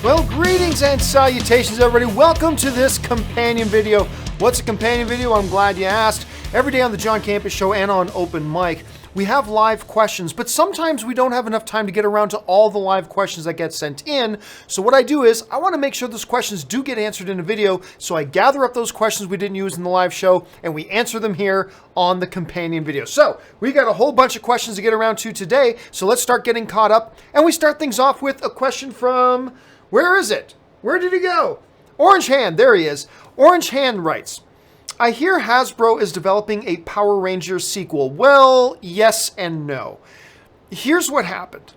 Well, greetings and salutations, everybody. Welcome to this companion video. What's a companion video? I'm glad you asked. Every day on the John Campus Show and on Open Mic, we have live questions, but sometimes we don't have enough time to get around to all the live questions that get sent in. So what I do is I want to make sure those questions do get answered in a video. So I gather up those questions we didn't use in the live show and we answer them here on the companion video. So we got a whole bunch of questions to get around to today. So let's start getting caught up. And we start things off with a question from, where is it? Where did he go? Orange Hand, there he is. Orange Hand writes, I hear Hasbro is developing a Power Rangers sequel. Well, yes and no. Here's what happened.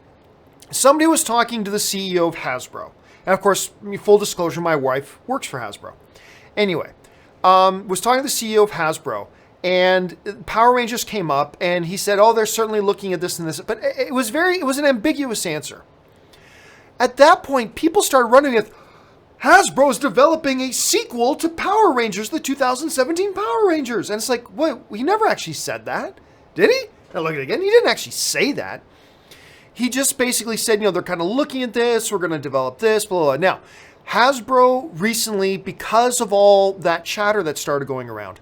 Somebody was talking to the CEO of Hasbro. And of course, full disclosure, my wife works for Hasbro. Anyway, was talking to the CEO of Hasbro, and Power Rangers came up, and he said, oh, they're certainly looking at this and this. But it was an ambiguous answer. At that point, people started running with, Hasbro's developing a sequel to Power Rangers, the 2017 Power Rangers. And it's like, wait, he never actually said that, did he? Now look at it again. He didn't actually say that. He just basically said, you know, they're kind of looking at this. We're going to develop this, blah, blah, blah. Now, Hasbro recently, because of all that chatter that started going around,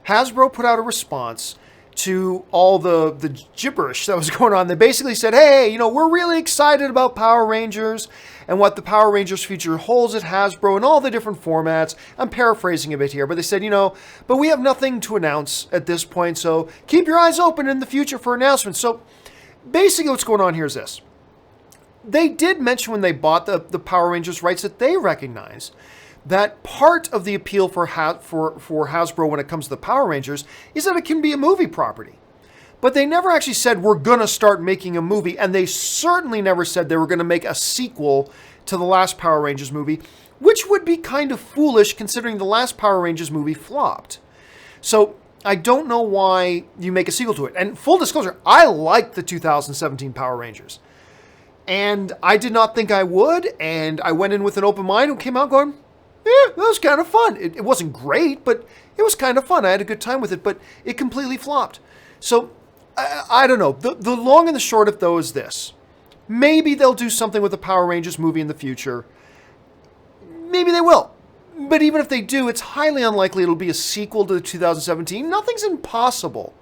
Hasbro put out a response to all the gibberish that was going on. They basically said, hey, you know, we're really excited about Power Rangers and what the Power Rangers future holds at Hasbro and all the different formats. I'm paraphrasing a bit here, but they said, you know, but we have nothing to announce at this point, so keep your eyes open in the future for announcements. So basically what's going on here is this. They did mention when they bought the Power Rangers rights that they recognize that part of the appeal for Hasbro when it comes to the Power Rangers is that it can be a movie property. But they never actually said, we're going to start making a movie, and they certainly never said they were going to make a sequel to the last Power Rangers movie, which would be kind of foolish considering the last Power Rangers movie flopped. So I don't know why you make a sequel to it. And full disclosure, I liked the 2017 Power Rangers. And I did not think I would, and I went in with an open mind and came out going, yeah, that was kind of fun. It wasn't great, but it was kind of fun. I had a good time with it, but it completely flopped. So, I don't know. The long and the short of though is this. Maybe they'll do something with the Power Rangers movie in the future. Maybe they will. But even if they do, it's highly unlikely it'll be a sequel to the 2017. Nothing's impossible.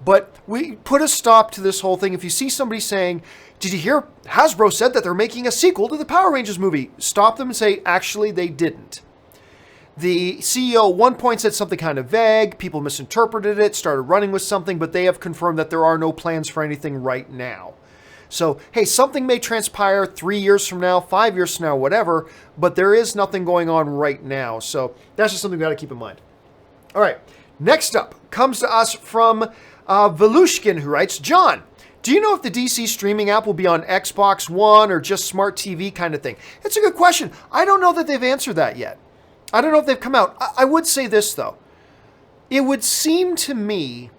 But we put a stop to this whole thing. If you see somebody saying, did you hear Hasbro said that they're making a sequel to the Power Rangers movie? Stop them and say, actually, they didn't. The CEO at one point said something kind of vague. People misinterpreted it, started running with something, but they have confirmed that there are no plans for anything right now. So, hey, something may transpire 3 years from now, 5 years from now, whatever, but there is nothing going on right now. So that's just something we got to keep in mind. All right, next up comes to us from Volushkin, who writes, John, do you know if the DC streaming app will be on Xbox One or just smart TV kind of thing? It's a good question. I don't know that they've answered that yet. I don't know if they've come out. I would say this, though. It would seem to me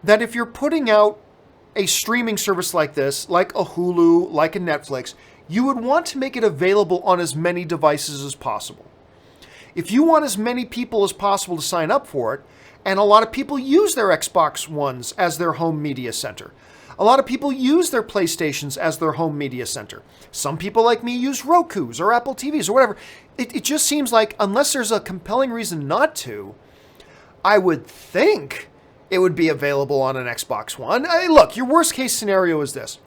that if you're putting out a streaming service like this, like a Hulu, like a Netflix, you would want to make it available on as many devices as possible. If you want as many people as possible to sign up for it, and a lot of people use their Xbox Ones as their home media center. A lot of people use their PlayStations as their home media center. Some people like me use Rokus or Apple TVs or whatever. It just seems like unless there's a compelling reason not to, I would think it would be available on an Xbox One. Look, your worst case scenario is this.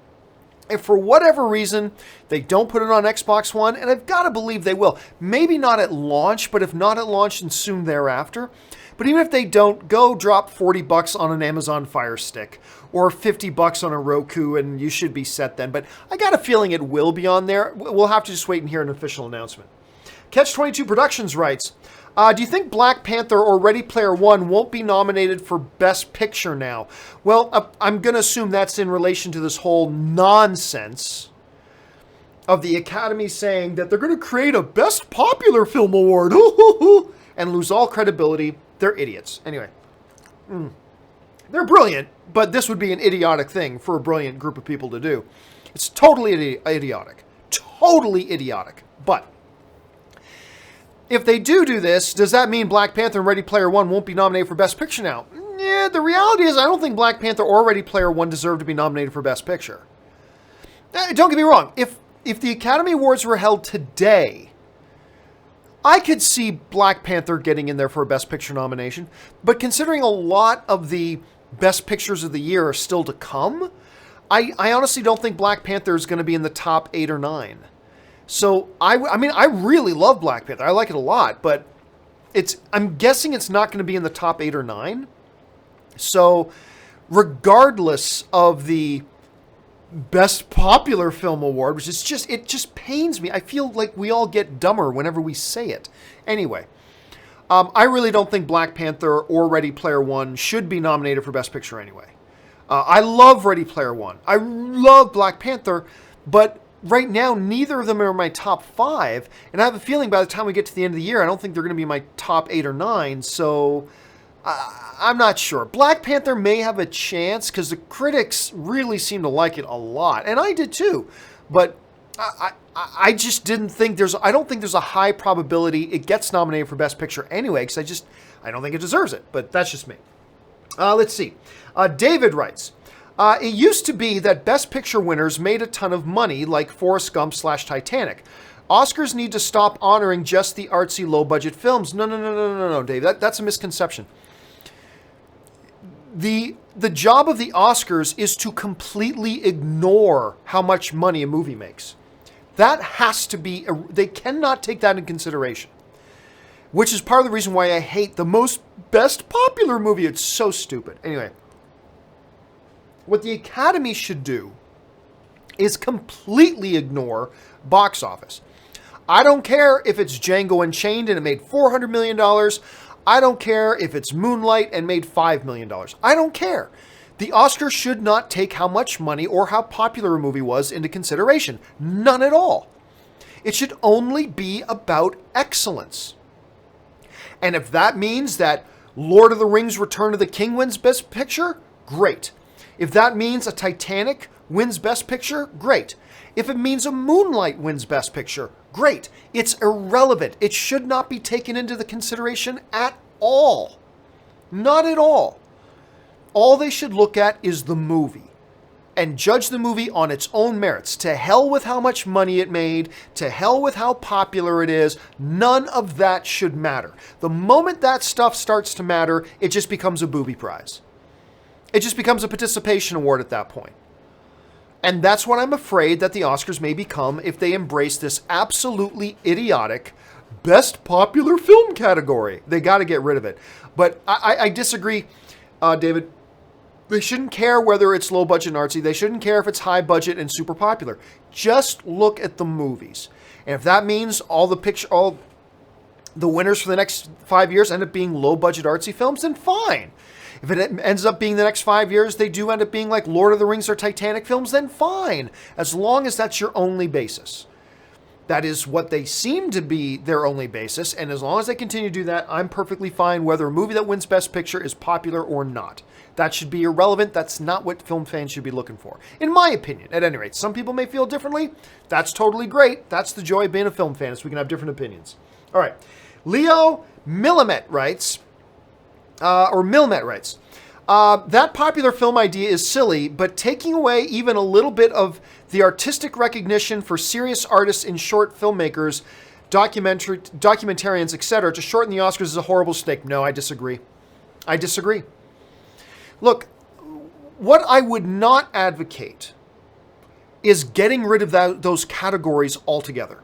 If for whatever reason they don't put it on Xbox One, and I've got to believe they will, maybe not at launch, but if not at launch, then soon thereafter. But even if they don't, go drop $40 on an Amazon Fire Stick or $50 on a Roku, and you should be set then. But I got a feeling it will be on there. We'll have to just wait and hear an official announcement. Catch22 Productions writes, do you think Black Panther or Ready Player One won't be nominated for Best Picture now? Well, I'm going to assume that's in relation to this whole nonsense of the Academy saying that they're going to create a Best Popular Film Award and lose all credibility. They're idiots. Anyway, they're brilliant, but this would be an idiotic thing for a brilliant group of people to do. It's totally idiotic. Totally idiotic. But if they do this, does that mean Black Panther and Ready Player One won't be nominated for Best Picture now? Yeah, the reality is I don't think Black Panther or Ready Player One deserve to be nominated for Best Picture. Don't get me wrong. If if the Academy Awards were held today, I could see Black Panther getting in there for a Best Picture nomination. But considering a lot of the Best Pictures of the year are still to come, I honestly don't think Black Panther is going to be in the top 8 or 9. So, I mean, I really love Black Panther. I like it a lot, but I'm guessing it's not going to be in the top 8 or 9. So, regardless of the Best Popular Film Award, which is it just pains me. I feel like we all get dumber whenever we say it. Anyway, I really don't think Black Panther or Ready Player One should be nominated for Best Picture anyway. I love Ready Player One. I love Black Panther, but right now, neither of them are my top 5, and I have a feeling by the time we get to the end of the year, I don't think they're going to be my top 8 or 9, so I'm not sure. Black Panther may have a chance, because the critics really seem to like it a lot, and I did too, but I just didn't think I don't think there's a high probability it gets nominated for Best Picture anyway, because I don't think it deserves it, but that's just me. Let's see. David writes, it used to be that Best Picture winners made a ton of money, like Forrest Gump / Titanic. Oscars need to stop honoring just the artsy, low-budget films. No, Dave. That's a misconception. The job of the Oscars is to completely ignore how much money a movie makes. That has to be... They cannot take that into consideration. Which is part of the reason why I hate the most Best Popular movie. It's so stupid. Anyway... What the Academy should do is completely ignore box office. I don't care if it's Django Unchained and it made $400 million. I don't care if it's Moonlight and made $5 million. I don't care. The Oscars should not take how much money or how popular a movie was into consideration. None at all. It should only be about excellence. And if that means that Lord of the Rings Return of the King wins Best Picture, great. If that means a Titanic wins Best Picture, great. If it means a Moonlight wins Best Picture, great. It's irrelevant. It should not be taken into the consideration at all. Not at all. All they should look at is the movie and judge the movie on its own merits. To hell with how much money it made. To hell with how popular it is. None of that should matter. The moment that stuff starts to matter, it just becomes a booby prize. It just becomes a participation award at that point. And that's what I'm afraid that the Oscars may become if they embrace this absolutely idiotic Best Popular Film category. They got to get rid of it. But I disagree, David. They shouldn't care whether it's low budget and artsy. They shouldn't care if it's high budget and super popular. Just look at the movies. And if that means all the winners for the next 5 years end up being low budget artsy films, then fine. If it ends up being the next 5 years, they do end up being like Lord of the Rings or Titanic films, then fine. As long as that's your only basis. That is what they seem to be their only basis. And as long as they continue to do that, I'm perfectly fine whether a movie that wins Best Picture is popular or not. That should be irrelevant. That's not what film fans should be looking for. In my opinion, at any rate. Some people may feel differently. That's totally great. That's the joy of being a film fan, is we can have different opinions. All right. Leo Millamette writes... Milmet writes, that popular film idea is silly, but taking away even a little bit of the artistic recognition for serious artists and short filmmakers, documentarians, etc., to shorten the Oscars is a horrible mistake. No, I disagree. Look, what I would not advocate is getting rid of those categories altogether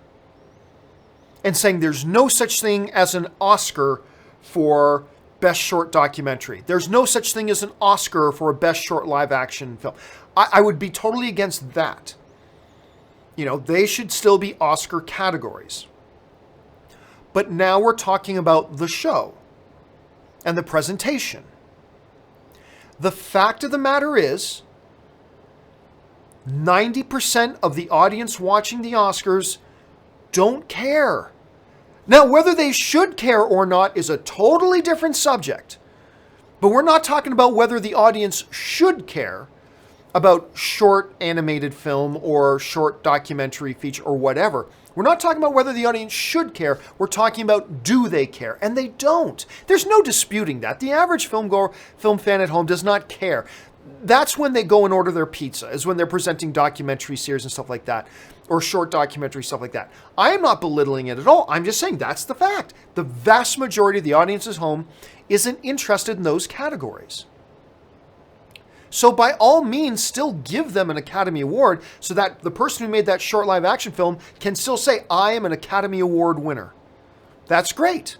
and saying there's no such thing as an Oscar for Best Short Documentary. There's no such thing as an Oscar for a Best Short Live Action Film. I would be totally against that. You know, they should still be Oscar categories. But now we're talking about the show and the presentation. The fact of the matter is, 90% of the audience watching the Oscars don't care. Now, whether they should care or not is a totally different subject. But we're not talking about whether the audience should care about short animated film or short documentary feature or whatever. We're not talking about whether the audience should care. We're talking about, do they care? And they don't. There's no disputing that. The average film fan at home does not care. That's when they go and order their pizza, is when they're presenting documentary series and stuff like that, or short documentary stuff like that. I am not belittling it at all. I'm just saying that's the fact. The vast majority of the audience at home isn't interested in those categories. So by all means, still give them an Academy Award so that the person who made that short live action film can still say, I am an Academy Award winner. That's great.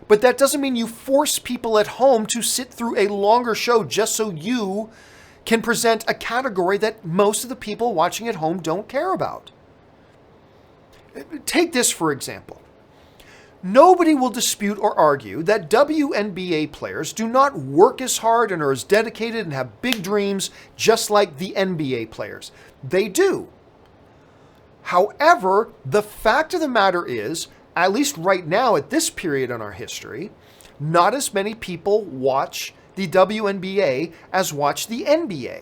But that doesn't mean you force people at home to sit through a longer show just so you can present a category that most of the people watching at home don't care about. Take this, for example. Nobody will dispute or argue that WNBA players do not work as hard and are as dedicated and have big dreams just like the NBA players. They do. However, the fact of the matter is, at least right now at this period in our history, not as many people watch the WNBA as watch the NBA.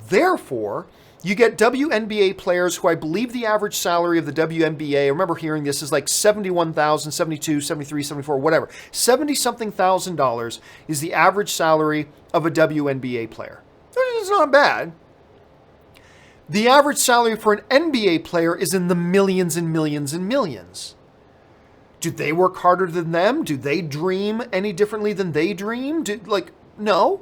Therefore, you get WNBA players who I believe the average salary of the WNBA, I remember hearing this, is like $71,000, $72,000, $73,000, $74,000, whatever. $70-something thousand is the average salary of a WNBA player. It's not bad. The average salary for an NBA player is in the millions and millions and millions. Do they work harder than them? Do they dream any differently than they dream? No.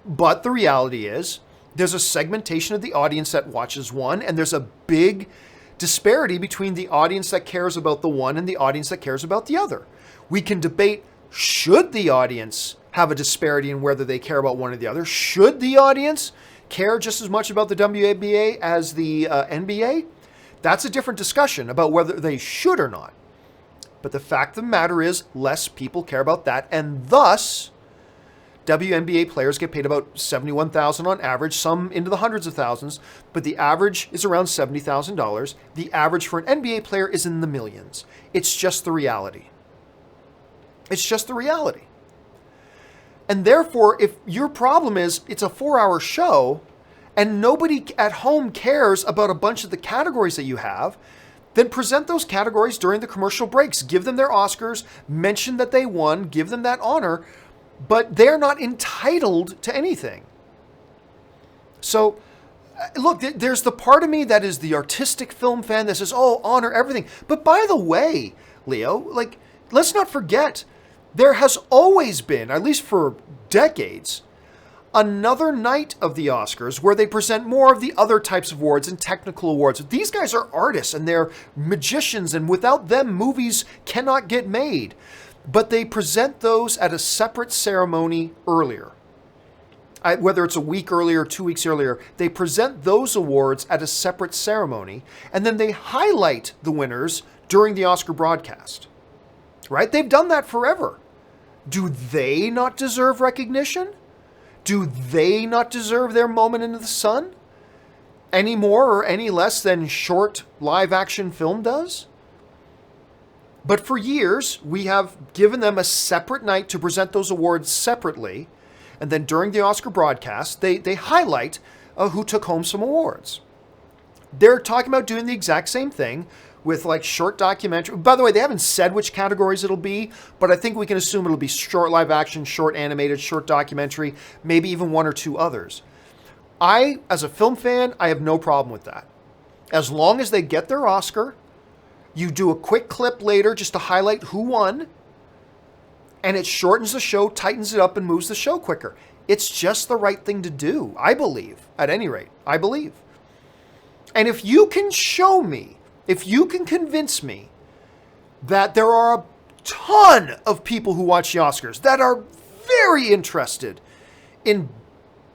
But the reality is, there's a segmentation of the audience that watches one, and there's a big disparity between the audience that cares about the one and the audience that cares about the other. We can debate, should the audience have a disparity in whether they care about one or the other? Should the audience care just as much about the WNBA as the NBA? That's a different discussion about whether they should or not. But the fact of the matter is, less people care about that, and thus, WNBA players get paid about $71,000 on average, some into the hundreds of thousands, but the average is around $70,000. The average for an NBA player is in the millions. It's just the reality. It's just the reality. And therefore, if your problem is it's a 4-hour show and nobody at home cares about a bunch of the categories that you have, then present those categories during the commercial breaks. Give them their Oscars, mention that they won, give them that honor, but they're not entitled to anything. So, look, there's the part of me that is the artistic film fan that says, oh, honor everything. But by the way, Leo, let's not forget, there has always been, at least for decades, another night of the Oscars where they present more of the other types of awards and technical awards. These guys are artists and they're magicians, and without them, movies cannot get made. But they present those at a separate ceremony earlier. Whether it's a week earlier or 2 weeks earlier, they present those awards at a separate ceremony, and then they highlight the winners during the Oscar broadcast. Right? They've done that forever. Do they not deserve recognition? Do they not deserve their moment in the sun? Any more or any less than short live action film does? But for years, we have given them a separate night to present those awards separately. And then during the Oscar broadcast, they highlight who took home some awards. They're talking about doing the exact same thing with short documentary. By the way, they haven't said which categories it'll be, but I think we can assume it'll be short live action, short animated, short documentary, maybe even one or two others. As a film fan, I have no problem with that. As long as they get their Oscar, you do a quick clip later just to highlight who won, and it shortens the show, tightens it up, and moves the show quicker. It's just the right thing to do, I believe. At any rate, I believe. And if you can show me, if you can convince me that there are a ton of people who watch the Oscars that are very interested in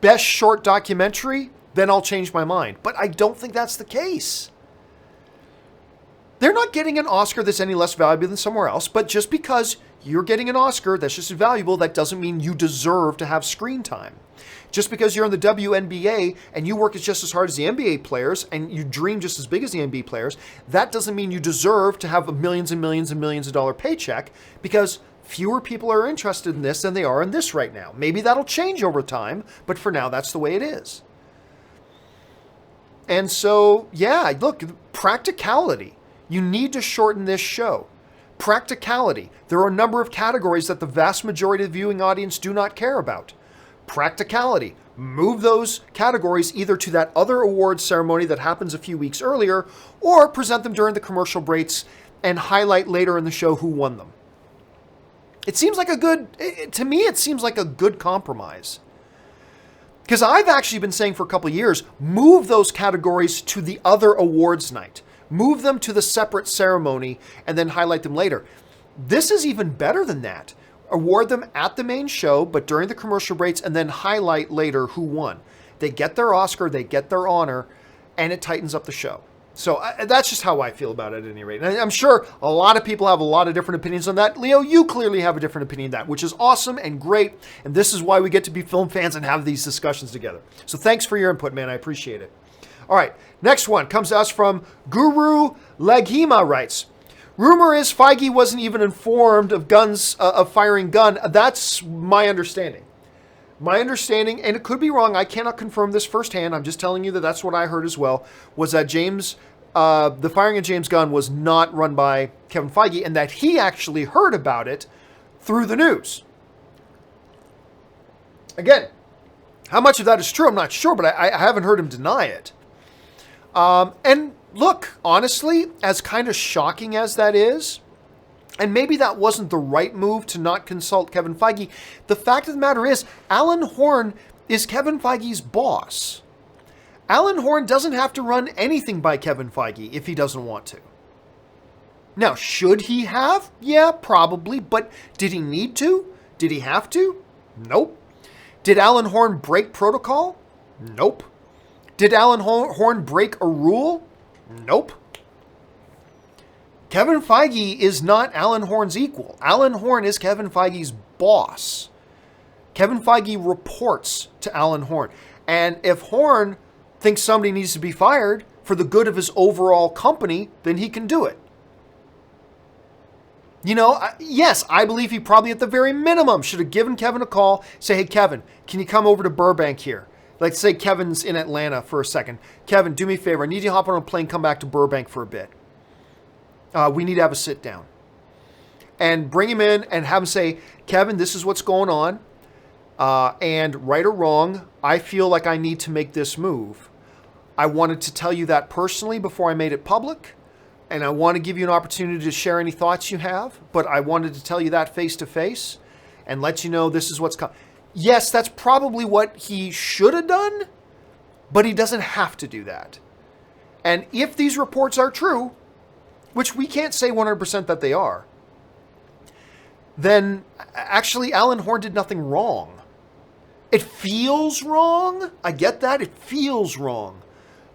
best short documentary, then I'll change my mind. But I don't think that's the case. They're not getting an Oscar that's any less valuable than somewhere else, but just because you're getting an Oscar that's just as valuable, that doesn't mean you deserve to have screen time. Just because you're in the WNBA and you work just as hard as the NBA players and you dream just as big as the NBA players, that doesn't mean you deserve to have a millions and millions and millions of dollar paycheck, because fewer people are interested in this than they are in this right now. Maybe that'll change over time, but for now, that's the way it is. And so, yeah, look, practicality. You need to shorten this show. Practicality. There are a number of categories that the vast majority of the viewing audience do not care about. Practicality. Move those categories either to that other awards ceremony that happens a few weeks earlier, or present them during the commercial breaks and highlight later in the show who won them. It seems like to me, it seems like a good compromise. Because I've actually been saying for a couple of years, move those categories to the other awards night. Move them to the separate ceremony and then highlight them later. This is even better than that. Award them at the main show, but during the commercial breaks, and then highlight later who won. They get their Oscar, they get their honor, and it tightens up the show. So that's just how I feel about it at any rate. And I'm sure a lot of people have a lot of different opinions on that. Leo, you clearly have a different opinion on that, which is awesome and great. And this is why we get to be film fans and have these discussions together. So thanks for your input, man. I appreciate it. All right, next one comes to us from Guru Leghima writes, rumor is Feige wasn't even informed of of firing Gunn. That's my understanding. My understanding, and it could be wrong, I cannot confirm this firsthand, I'm just telling you that that's what I heard as well, was that the firing of James Gunn was not run by Kevin Feige, and that he actually heard about it through the news. Again, how much of that is true, I'm not sure, but I haven't heard him deny it. And look, honestly, as kind of shocking as that is, and maybe that wasn't the right move to not consult Kevin Feige, the fact of the matter is, Alan Horn is Kevin Feige's boss. Alan Horn doesn't have to run anything by Kevin Feige if he doesn't want to. Now, should he have? Yeah, probably, but did he need to? Did he have to? Nope. Did Alan Horn break protocol? Nope. Did Alan Horn break a rule? Nope. Kevin Feige is not Alan Horn's equal. Alan Horn is Kevin Feige's boss. Kevin Feige reports to Alan Horn. And if Horn thinks somebody needs to be fired for the good of his overall company, then he can do it. You know, yes, I believe he probably at the very minimum should have given Kevin a call, say, hey, Kevin, can you come over to Burbank here? Like, say Kevin's in Atlanta for a second. Kevin, do me a favor. I need you to hop on a plane, come back to Burbank for a bit. We need to have a sit down. And bring him in and have him say, Kevin, this is what's going on. And right or wrong, I feel like I need to make this move. I wanted to tell you that personally before I made it public. And I want to give you an opportunity to share any thoughts you have. But I wanted to tell you that face to face and let you know this is what's coming. Yes, that's probably what he should have done, but he doesn't have to do that. And if these reports are true, which we can't say 100% that they are, then actually Alan Horn did nothing wrong. It feels wrong. I get that. It feels wrong.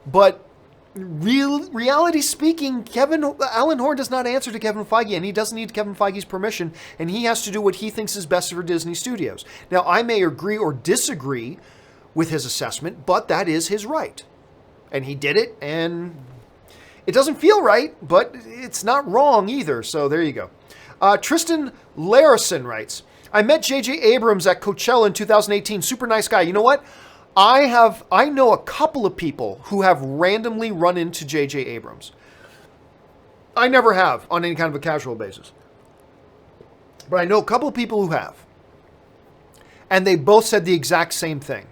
But reality speaking, Alan Horn does not answer to Kevin Feige, and he doesn't need Kevin Feige's permission, and he has to do what he thinks is best for Disney Studios. Now, I may agree or disagree with his assessment, but that is his right. And he did it, and it doesn't feel right, but it's not wrong either, so there you go. Tristan Larison writes, I met JJ Abrams at Coachella in 2018. Super nice guy. You know what? I know a couple of people who have randomly run into JJ Abrams. I never have on any kind of a casual basis. But I know a couple of people who have. And they both said the exact same thing.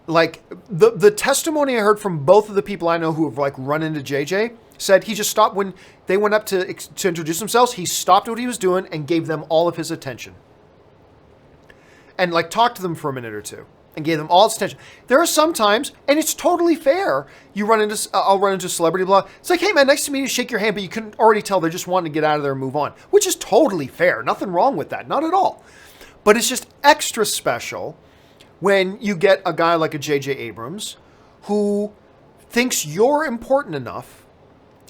Like, the testimony I heard from both of the people I know who have, like, run into JJ said he just stopped when they went up to introduce themselves. He stopped what he was doing and gave them all of his attention. And, like, talked to them for a minute or two. And gave them all his attention. There are some times, and it's totally fair, I'll run into a celebrity blog. It's like, hey man, nice to meet you, shake your hand, but you can already tell they're just wanting to get out of there and move on. Which is totally fair. Nothing wrong with that. Not at all. But it's just extra special when you get a guy like a JJ Abrams who thinks you're important enough,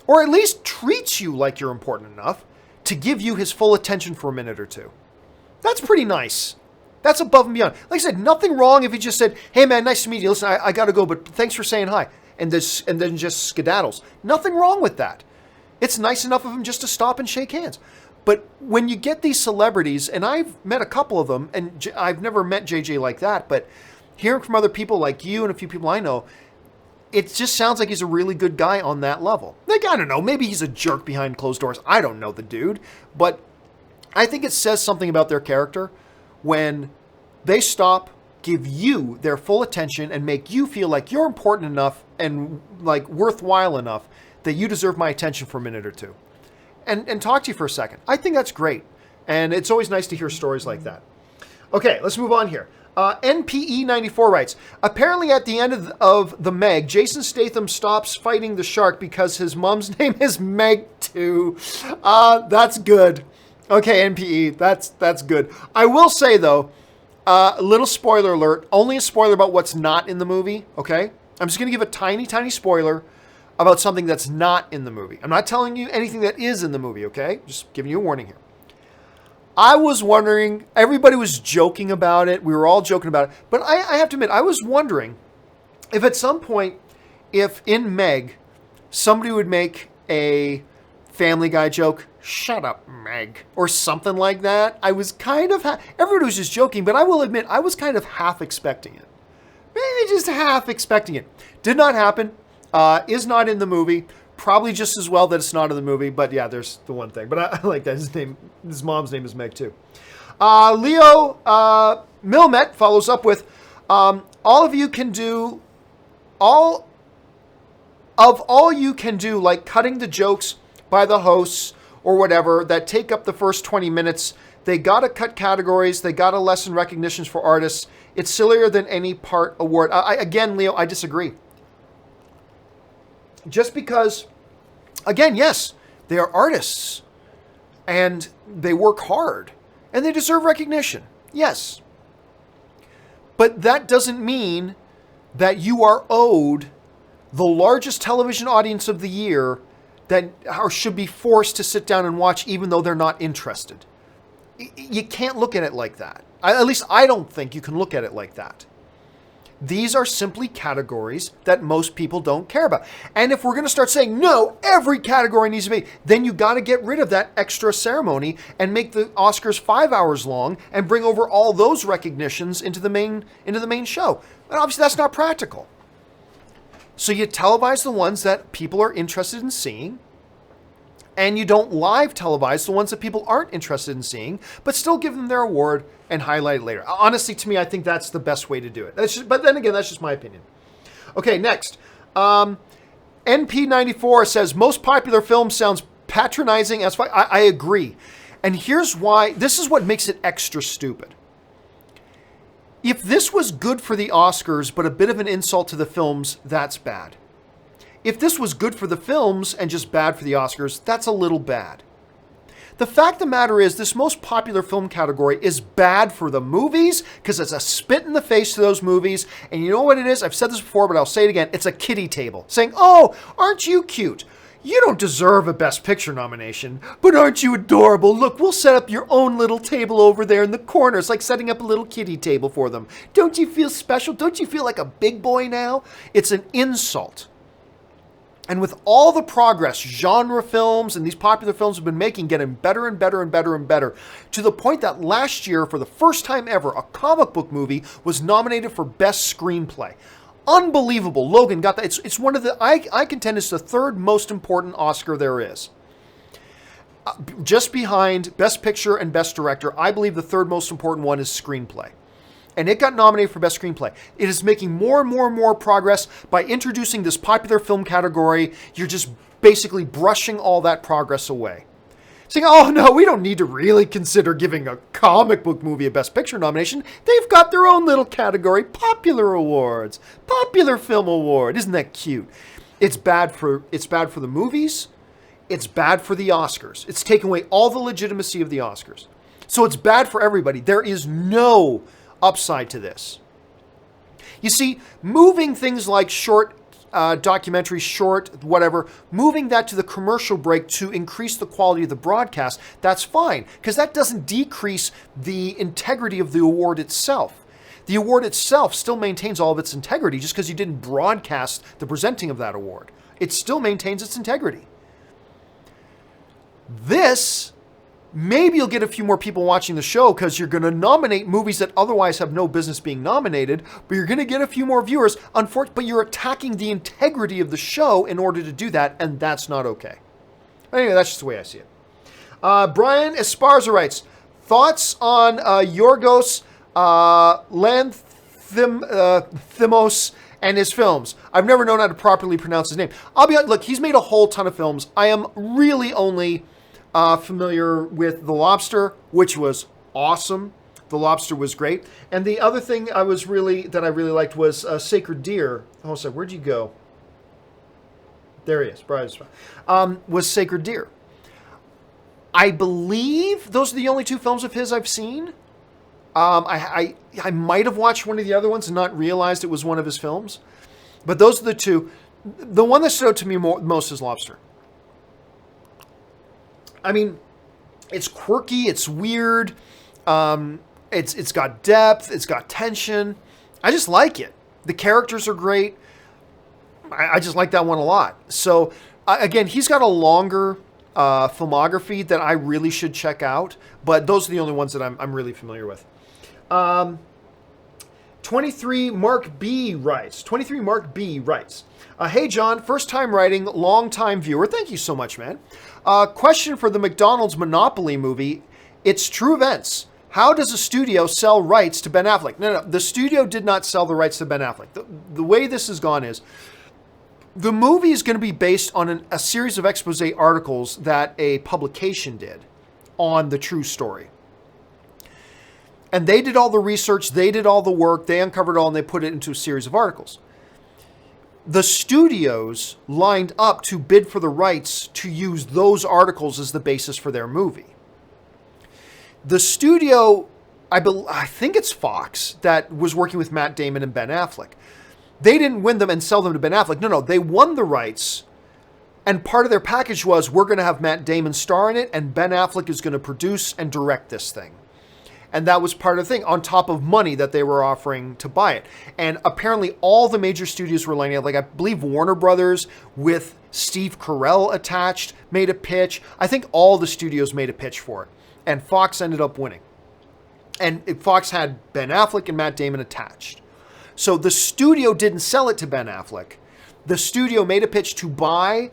or at least treats you like you're important enough, to give you his full attention for a minute or two. That's pretty nice. That's above and beyond. Like I said, nothing wrong if he just said, hey man, nice to meet you. Listen, I got to go, but thanks for saying hi. And then just skedaddles. Nothing wrong with that. It's nice enough of him just to stop and shake hands. But when you get these celebrities, and I've met a couple of them, and I've never met JJ like that, but hearing from other people like you and a few people I know, it just sounds like he's a really good guy on that level. Like, I don't know, maybe he's a jerk behind closed doors. I don't know the dude. But I think it says something about their character when they stop give you their full attention and make you feel like you're important enough and like worthwhile enough that you deserve my attention for a minute or two. And talk to you for a second. I think that's great. And it's always nice to hear stories like that. Okay, let's move on here. NPE94 writes, apparently at the end of the Meg, Jason Statham stops fighting the shark because his mom's name is Meg too. That's good. Okay, NPE, that's good. I will say though, a little spoiler alert, only a spoiler about what's not in the movie, okay? I'm just going to give a tiny, tiny spoiler about something that's not in the movie. I'm not telling you anything that is in the movie, okay? Just giving you a warning here. I was wondering, everybody was joking about it. We were all joking about it. But I have to admit, I was wondering if at some point, if in Meg, somebody would make a Family Guy joke, shut up, Meg, or something like that. I was kind of, everybody was just joking, but I will admit, I was kind of half expecting it. Maybe just half expecting it. Did not happen. Is not in the movie. Probably just as well that it's not in the movie, but yeah, there's the one thing. But I like that. His mom's name is Meg too. Leo Milmet follows up with, all you can do, like cutting the jokes by the hosts or whatever that take up the first 20 minutes. They gotta cut categories. They gotta lessen recognitions for artists. It's sillier than any part award. Again, Leo, I disagree. Just because, again, yes, they are artists and they work hard and they deserve recognition. Yes. But that doesn't mean that you are owed the largest television audience of the year that should be forced to sit down and watch even though they're not interested. You can't look at it like that. At least I don't think you can look at it like that. These are simply categories that most people don't care about. And if we're going to start saying, no, every category needs to be, then you got to get rid of that extra ceremony and make the Oscars 5 hours long and bring over all those recognitions into the main show. And obviously that's not practical. So you televise the ones that people are interested in seeing, and you don't live televise the ones that people aren't interested in seeing, but still give them their award and highlight it later. Honestly, to me, I think that's the best way to do it. But then again, that's just my opinion. Okay, next. NP94 says, most popular film sounds patronizing as fuck. I agree. And here's why. This is what makes it extra stupid. If this was good for the Oscars, but a bit of an insult to the films, that's bad. If this was good for the films and just bad for the Oscars, that's a little bad. The fact of the matter is, this most popular film category is bad for the movies because it's a spit in the face to those movies. And you know what it is? I've said this before, but I'll say it again. It's a kiddie table saying, oh, aren't you cute? You don't deserve a Best Picture nomination, but aren't you adorable? Look, we'll set up your own little table over there in the corner. It's like setting up a little kiddie table for them. Don't you feel special? Don't you feel like a big boy now? It's an insult. And with all the progress genre films and these popular films have been making, getting better and better and better and better, to the point that last year, for the first time ever, a comic book movie was nominated for Best Screenplay. Unbelievable. Logan got that. It's one of the, I contend it's the third most important Oscar there is. Just behind Best Picture and Best Director, I believe the third most important one is Screenplay. And it got nominated for Best Screenplay. It is making more and more and more progress by introducing this popular film category. You're just basically brushing all that progress away. Saying, oh no, we don't need to really consider giving a comic book movie a Best Picture nomination. They've got their own little category, Popular Awards, Popular Film Award. Isn't that cute? It's bad for the movies. It's bad for the Oscars. It's taken away all the legitimacy of the Oscars. So it's bad for everybody. There is no upside to this. You see, moving things like short documentaries, short whatever, moving that to the commercial break to increase the quality of the broadcast, that's fine, because that doesn't decrease the integrity of the award itself. The award itself still maintains all of its integrity just because you didn't broadcast the presenting of that award. It still maintains its integrity. This, maybe you'll get a few more people watching the show because you're going to nominate movies that otherwise have no business being nominated, but you're going to get a few more viewers. Unfortunately, but you're attacking the integrity of the show in order to do that, and that's not okay. Anyway, that's just the way I see it. Brian Esparza writes, thoughts on Yorgos Lanthimos and his films. I've never known how to properly pronounce his name. I'll be honest, look, he's made a whole ton of films. I am really only familiar with The Lobster, which was awesome. The Lobster was great. And the other thing I really liked was Sacred Deer. Oh, sorry, where'd you go? There he is. Was Sacred Deer. I believe those are the only two films of his I've seen. I might have watched one of the other ones and not realized it was one of his films. But those are the two. The one that stood out to me most is Lobster. I mean, it's quirky, it's weird, it's got depth, it's got tension. I just like it. The characters are great. I just like that one a lot. So, again, he's got a longer filmography that I really should check out, but those are the only ones that I'm really familiar with. 23 Mark B writes, hey John, first time writing, long time viewer. Thank you so much, man. Question for the McDonald's Monopoly movie. It's true events. How does a studio sell rights to Ben Affleck? No, the studio did not sell the rights to Ben Affleck. The way this has gone is, the movie is going to be based on a series of expose articles that a publication did on the true story. And they did all the research, they did all the work, they uncovered it all, and they put it into a series of articles. The studios lined up to bid for the rights to use those articles as the basis for their movie. The studio, I think it's Fox, that was working with Matt Damon and Ben Affleck. They didn't win them and sell them to Ben Affleck. No, they won the rights, and part of their package was, we're going to have Matt Damon star in it, and Ben Affleck is going to produce and direct this thing. And that was part of the thing, on top of money that they were offering to buy it. And apparently all the major studios were lining up. Like, I believe Warner Brothers, with Steve Carell attached, made a pitch. I think all the studios made a pitch for it. And Fox ended up winning. And Fox had Ben Affleck and Matt Damon attached. So the studio didn't sell it to Ben Affleck. The studio made a pitch to buy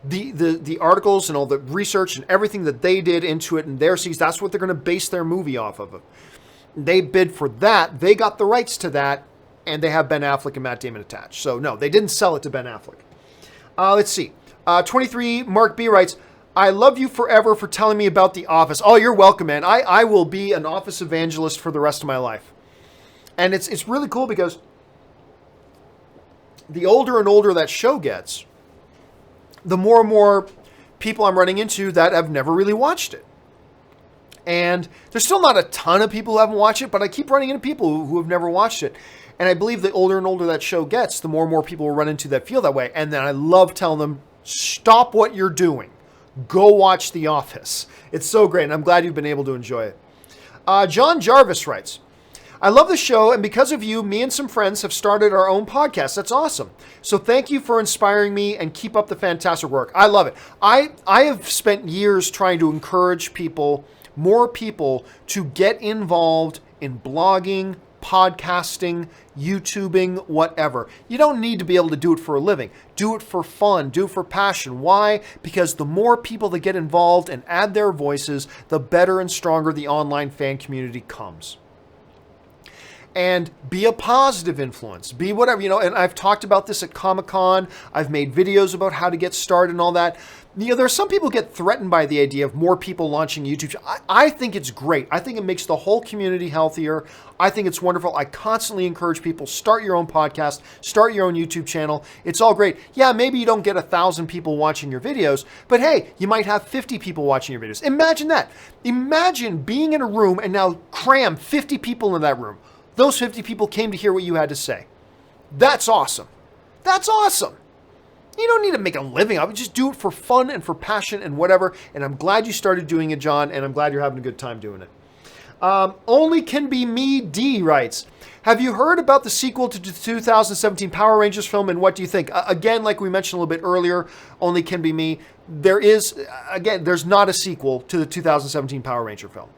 the articles and all the research and everything that they did into it in their seas. That's what they're going to base their movie off of. They bid for that. They got the rights to that, and they have Ben Affleck and Matt Damon attached. So no, they didn't sell it to Ben Affleck. Let's see. 23 Mark B writes, I love you forever for telling me about The Office. Oh, you're welcome, man. I will be an Office evangelist for the rest of my life. And it's really cool because the older and older that show gets, the more and more people I'm running into that have never really watched it. And there's still not a ton of people who haven't watched it, but I keep running into people who have never watched it. And I believe the older and older that show gets, the more and more people will run into that feel that way. And then I love telling them, stop what you're doing. Go watch The Office. It's so great, and I'm glad you've been able to enjoy it. John Jarvis writes, I love the show, and because of you, me and some friends have started our own podcast. That's awesome. So thank you for inspiring me, and keep up the fantastic work. I love it. I have spent years trying to encourage people, more people, to get involved in blogging, podcasting, YouTubing, whatever. You don't need to be able to do it for a living. Do it for fun. Do it for passion. Why? Because the more people that get involved and add their voices, the better and stronger the online fan community comes. And be a positive influence. Be whatever, and I've talked about this at Comic-Con. I've made videos about how to get started and all that. There are some people who get threatened by the idea of more people launching YouTube. I think it's great. I think it makes the whole community healthier. I think it's wonderful. I constantly encourage people, start your own podcast, start your own YouTube channel. It's all great. Yeah, maybe you don't get 1,000 people watching your videos, but hey, you might have 50 people watching your videos. Imagine that. Imagine being in a room and now cram 50 people in that room. Those 50 people came to hear what you had to say. That's awesome. That's awesome. You don't need to make a living of it. Just do it for fun and for passion and whatever. And I'm glad you started doing it, John, and I'm glad you're having a good time doing it. Only Can Be Me D writes, have you heard about the sequel to the 2017 Power Rangers film, and what do you think? Again, like we mentioned a little bit earlier, Only Can Be Me. There's not a sequel to the 2017 Power Ranger film.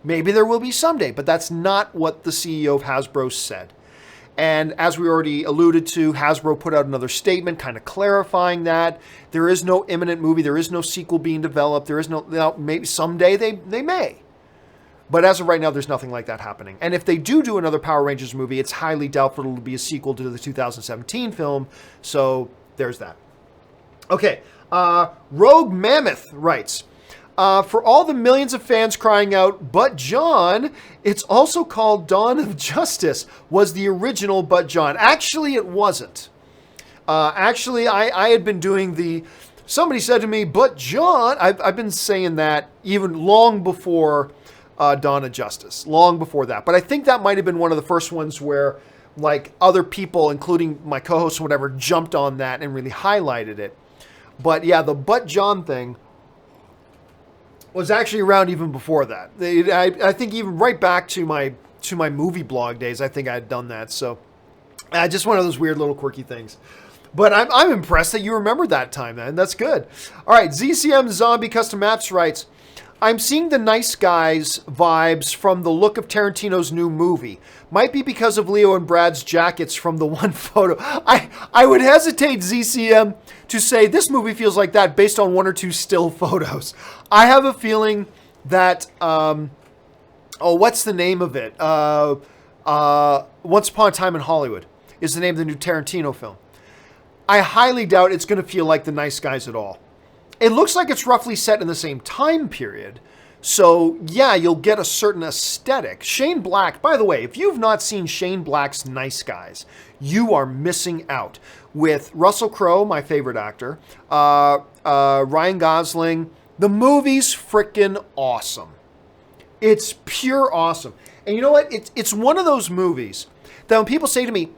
Maybe there will be someday, but that's not what the CEO of Hasbro said. And as we already alluded to, Hasbro put out another statement kind of clarifying that. There is no imminent movie. There is no sequel being developed. There is maybe someday they may. But as of right now, there's nothing like that happening. And if they do another Power Rangers movie, it's highly doubtful it'll be a sequel to the 2017 film. So there's that. Okay, Rogue Mammoth writes, for all the millions of fans crying out, "But John," it's also called Dawn of Justice, was the original But John. Actually, it wasn't. I had been doing somebody said to me, "But John," I've been saying that even long before Dawn of Justice, long before that. But I think that might have been one of the first ones where, like, other people, including my co-hosts or whatever, jumped on that and really highlighted it. But yeah, the But John thing was actually around even before that. I think even right back to my movie blog days, I think I had done that. So just one of those weird little quirky things. But I'm impressed that you remembered that time, man. That's good. All right, ZCM Zombie Custom Maps writes, I'm seeing the Nice Guys vibes from the look of Tarantino's new movie. Might be because of Leo and Brad's jackets from the one photo. I would hesitate, ZCM, to say this movie feels like that based on one or two still photos. I have a feeling that, what's the name of it? Once Upon a Time in Hollywood is the name of the new Tarantino film. I highly doubt it's going to feel like the Nice Guys at all. It looks like it's roughly set in the same time period. So, yeah, you'll get a certain aesthetic. Shane Black, by the way, if you've not seen Shane Black's Nice Guys, you are missing out. With Russell Crowe, my favorite actor, Ryan Gosling. The movie's freaking awesome. It's pure awesome. And you know what? It's one of those movies that when people say to me,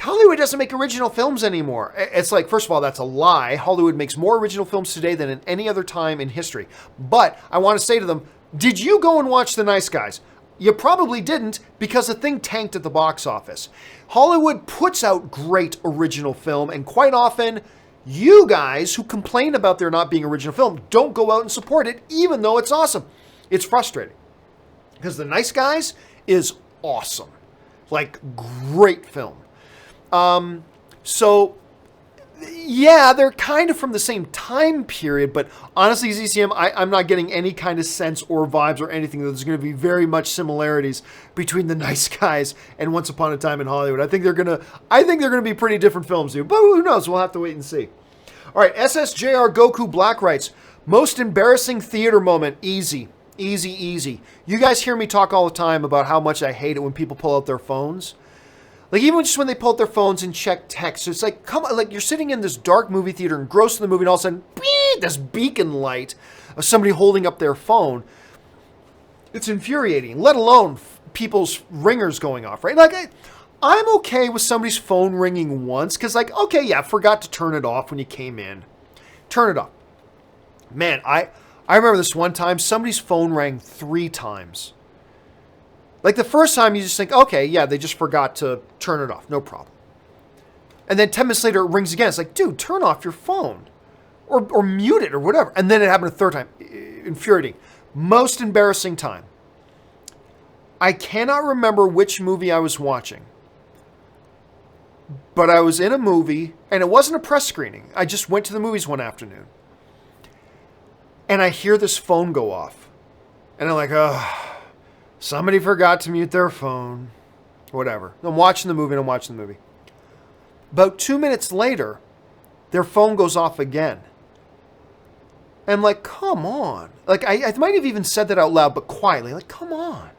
Hollywood doesn't make original films anymore. It's like, first of all, that's a lie. Hollywood makes more original films today than in any other time in history. But I want to say to them, did you go and watch The Nice Guys? You probably didn't, because the thing tanked at the box office. Hollywood puts out great original film, and quite often, you guys who complain about there not being original film don't go out and support it, even though it's awesome. It's frustrating. Because The Nice Guys is awesome. Like, great film. So, yeah, they're kind of from the same time period, but honestly, ZCM, I'm not getting any kind of sense or vibes or anything that there's going to be very much similarities between The Nice Guys and Once Upon a Time in Hollywood. I think they're going to be pretty different films, dude, but who knows? We'll have to wait and see. All right, SSJR Goku Black writes, most embarrassing theater moment, easy. Easy. You guys hear me talk all the time about how much I hate it when people pull out their phones. Like, even just when they pull out their phones and check text, it's like, come on, like, you're sitting in this dark movie theater engrossed in the movie, and all of a sudden, this beacon light of somebody holding up their phone. It's infuriating, let alone people's ringers going off, right? Like, I'm okay with somebody's phone ringing once, because, like, okay, yeah, forgot to turn it off when you came in. Turn it off. Man, I remember this one time, somebody's phone rang 3 times. Like, the first time, you just think, okay, yeah, they just forgot to turn it off. No problem. And then 10 minutes later, it rings again. It's like, dude, turn off your phone. Or mute it or whatever. And then it happened a third time. Infuriating. Most embarrassing time. I cannot remember which movie I was watching. But I was in a movie, and it wasn't a press screening. I just went to the movies one afternoon. And I hear this phone go off. And I'm like, oh... somebody forgot to mute their phone. Whatever. I'm watching the movie. About 2 minutes later, their phone goes off again. And I'm like, come on. Like, I might have even said that out loud, but quietly. Like, come on.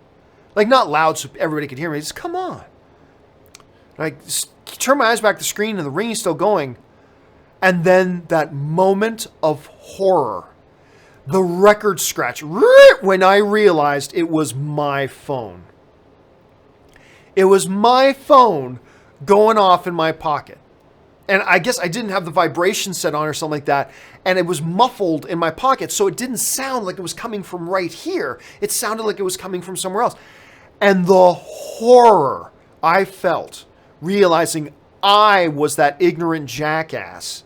Like, not loud so everybody could hear me. Just, come on. And I turn my eyes back to the screen, and the ringing's still going. And then that moment of horror. The record scratch, when I realized it was my phone. It was my phone going off in my pocket. And I guess I didn't have the vibration set on or something like that. And it was muffled in my pocket, so it didn't sound like it was coming from right here. It sounded like it was coming from somewhere else. And the horror I felt, realizing I was that ignorant jackass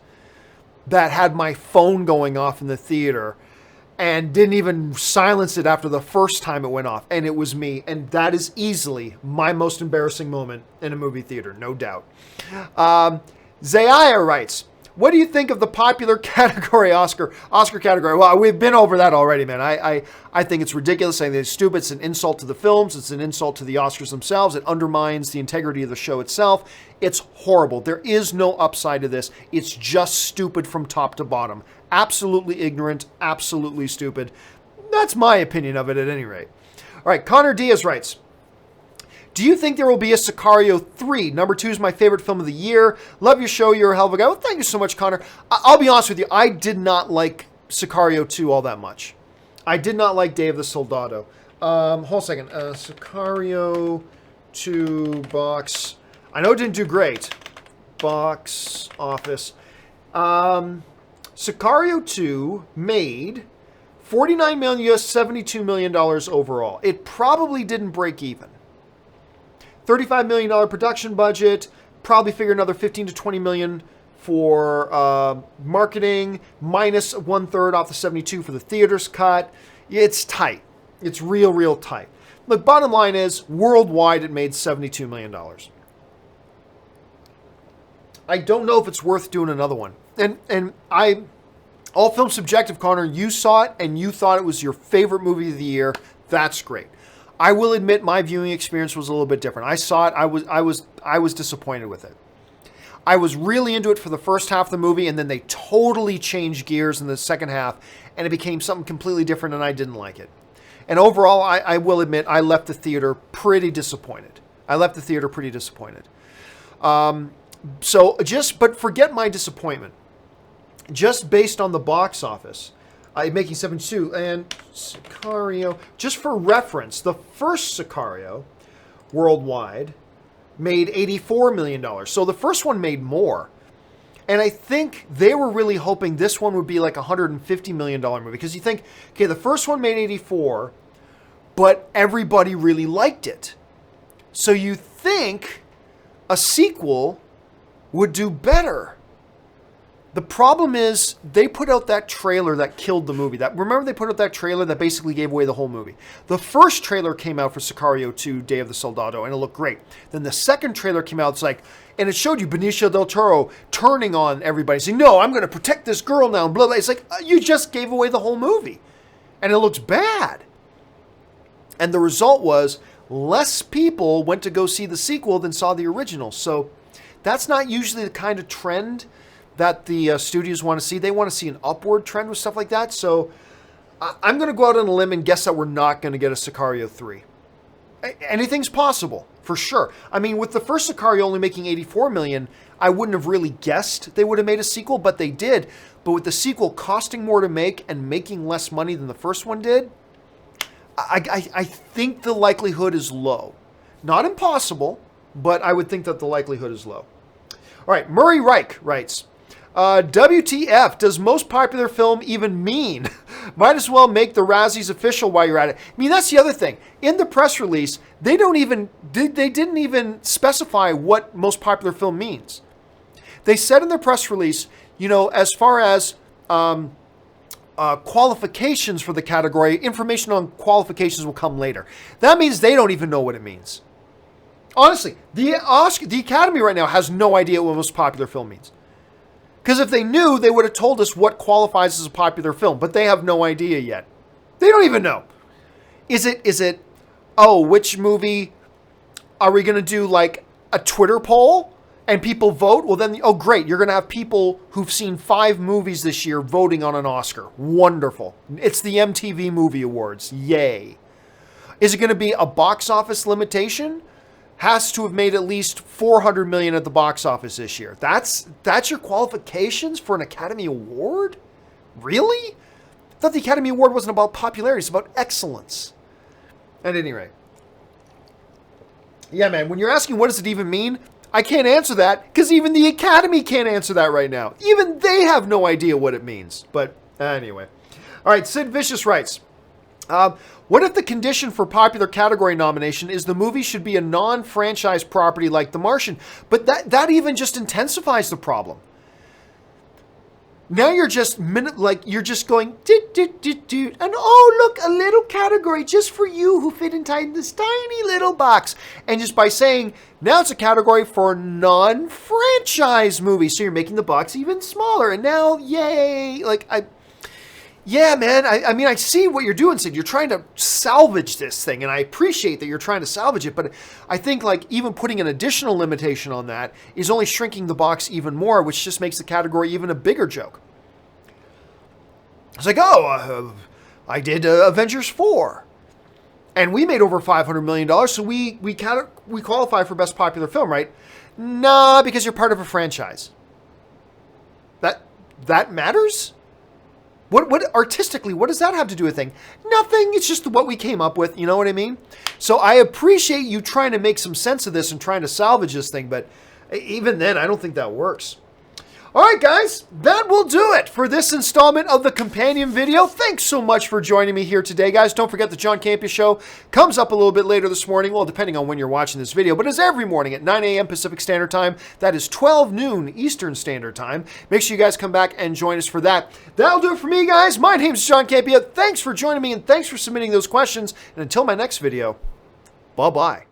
that had my phone going off in the theater and didn't even silence it after the first time it went off. And it was me. And that is easily my most embarrassing moment in a movie theater, no doubt. Zaya writes, What do you think of the popular category Oscar category? Well, we've been over that already, man. I think it's ridiculous. I think it's stupid. It's an insult to the films. It's an insult to the Oscars themselves. It undermines the integrity of the show itself. It's horrible. There is no upside to this. It's just stupid from top to bottom. Absolutely ignorant. Absolutely stupid. That's my opinion of it at any rate. All right, Connor Diaz writes, do you think there will be a Sicario 3? Number 2 is my favorite film of the year. Love your show. You're a hell of a guy. Well, thank you so much, Connor. I'll be honest with you. I did not like Sicario 2 all that much. I did not like Day of the Soldado. Hold a second. Sicario 2 box. I know it didn't do great. Box office. Sicario 2 made $49 million US, $72 million overall. It probably didn't break even. $35 million production budget, probably figure another 15 to 20 million for marketing, minus 1/3 off the 72 for the theater's cut. It's tight. It's real tight. Look, bottom line is, worldwide it made $72 million. I don't know if it's worth doing another one. And all film subjective, Connor, you saw it and you thought it was your favorite movie of the year. That's great. I will admit my viewing experience was a little bit different. I saw it. I was disappointed with it. I was really into it for the first half of the movie, and then they totally changed gears in the second half, and it became something completely different, and I didn't like it. And overall, I will admit I left the theater pretty disappointed. But forget my disappointment. Just based on the box office, making 72, and Sicario, just for reference, the first Sicario worldwide made $84 million. So the first one made more. And I think they were really hoping this one would be like a $150 million movie. Because you think, okay, the first one made 84, but everybody really liked it. So you think a sequel would do better. The problem is they put out that trailer that killed the movie. Remember they put out that trailer that basically gave away the whole movie. The first trailer came out for Sicario 2, Day of the Soldado, and it looked great. Then the second trailer came out, and it showed you Benicio del Toro turning on everybody, saying, no, I'm going to protect this girl now, and blah, blah. It's like, you just gave away the whole movie. And it looks bad. And the result was less people went to go see the sequel than saw the original. So that's not usually the kind of trend that the studios want to see. They want to see an upward trend with stuff like that. So I'm going to go out on a limb and guess that we're not going to get a Sicario 3. Anything's possible, for sure. I mean, with the first Sicario only making $84 million, I wouldn't have really guessed they would have made a sequel, but they did. But with the sequel costing more to make and making less money than the first one did, I think the likelihood is low. Not impossible, but I would think that the likelihood is low. All right, Murray Reich writes, WTF, does most popular film even mean? Might as well make the Razzies official while you're at it. I mean, that's the other thing. In the press release, they didn't even specify what most popular film means. They said in their press release, as far as qualifications for the category, information on qualifications will come later. That means they don't even know what it means. Honestly, the Academy right now has no idea what most popular film means. Because if they knew, they would have told us what qualifies as a popular film, but they have no idea yet. They don't even know. Is it, which movie are we going to do, like a Twitter poll and people vote? Well then, great, you're going to have people who've seen 5 movies this year voting on an Oscar. Wonderful. It's the MTV Movie Awards. Yay. Is it going to be a box office limitation? Has to have made at least $400 million at the box office this year. That's your qualifications for an Academy Award? Really? I thought the Academy Award wasn't about popularity, it's about excellence. At any rate. Yeah, man, when you're asking what does it even mean, I can't answer that because even the Academy can't answer that right now. Even they have no idea what it means. But anyway. All right, Sid Vicious writes, what if the condition for popular category nomination is the movie should be a non-franchise property like The Martian? But that even just intensifies the problem. Now you're just you're just going doot, doot, doot, doot, and oh look, a little category just for you who fit inside this tiny little box. And just by saying now it's a category for non-franchise movies, so you're making the box even smaller. And now, yay! Yeah, man. I mean, I see what you're doing, Sid. You're trying to salvage this thing, and I appreciate that you're trying to salvage it. But I think even putting an additional limitation on that is only shrinking the box even more, which just makes the category even a bigger joke. It's like, I did Avengers 4, and we made over $500 million, so we qualify for Best Popular Film, right? Nah, because you're part of a franchise. That matters? What artistically, what does that have to do with thing? Nothing. It's just what we came up with. You know what I mean? So I appreciate you trying to make some sense of this and trying to salvage this thing, but even then, I don't think that works. All right, guys, that will do it for this installment of the companion video. Thanks so much for joining me here today, guys. Don't forget the John Campea Show comes up a little bit later this morning, well, depending on when you're watching this video, but it's every morning at 9 a.m. Pacific Standard Time. That is 12 noon Eastern Standard Time. Make sure you guys come back and join us for that. That'll do it for me, guys. My name's John Campea. Thanks for joining me, and thanks for submitting those questions. And until my next video, bye-bye.